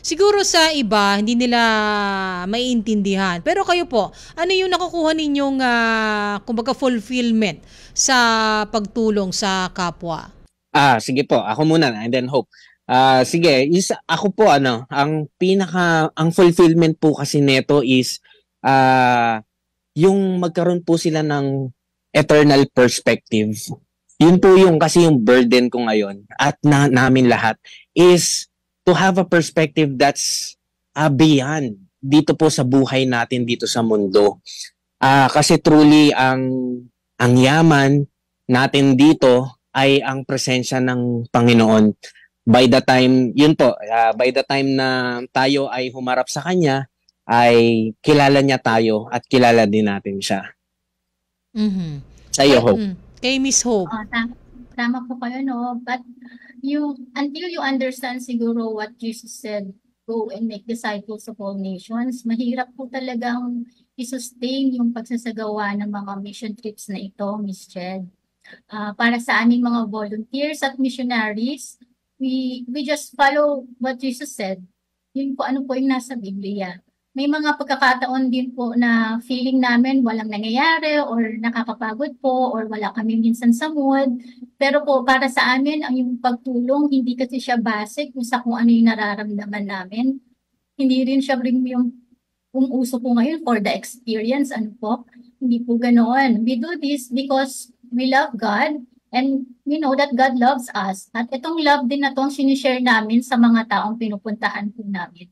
Siguro sa iba, hindi nila maiintindihan. Pero kayo po, ano yung nakukuha ninyong, kumbaga fulfillment sa pagtulong sa kapwa? Sige po, ako muna and then Hope. Sige, ako po ang fulfillment po kasi neto is yung magkaroon po sila ng eternal perspective. Yun po yung kasi yung burden ko ngayon at namin lahat is to have a perspective that's beyond dito po sa buhay natin dito sa mundo. Kasi truly ang yaman natin dito ay ang presensya ng Panginoon. By the time na tayo ay humarap sa Kanya, ay kilala niya tayo at kilala din natin siya. Mhm. Sa iyo, Hope. Kay Miss Hope. Tama po kayo, no? But until you understand siguro what Jesus said, go and make disciples of all nations, mahirap po talagang i-sustain yung pagsasagawa ng mga mission trips na ito, Miss Jed. Para sa aming mga volunteers at missionaries, we just follow what Jesus said. Yun po ano po yung nasa Biblia. May mga pagkakataon din po na feeling namin walang nangyayari or nakakapagod po or wala kami minsan sa mood. Pero po para sa amin, ang yung pagtulong, hindi kasi siya basic kung ano yung nararamdaman namin. Hindi rin siya rin yung uso po ngayon for the experience, ano po. Hindi po ganoon. We do this because we love God and we know that God loves us. At itong love din na itong sinishare namin sa mga taong pinupuntahan po namin.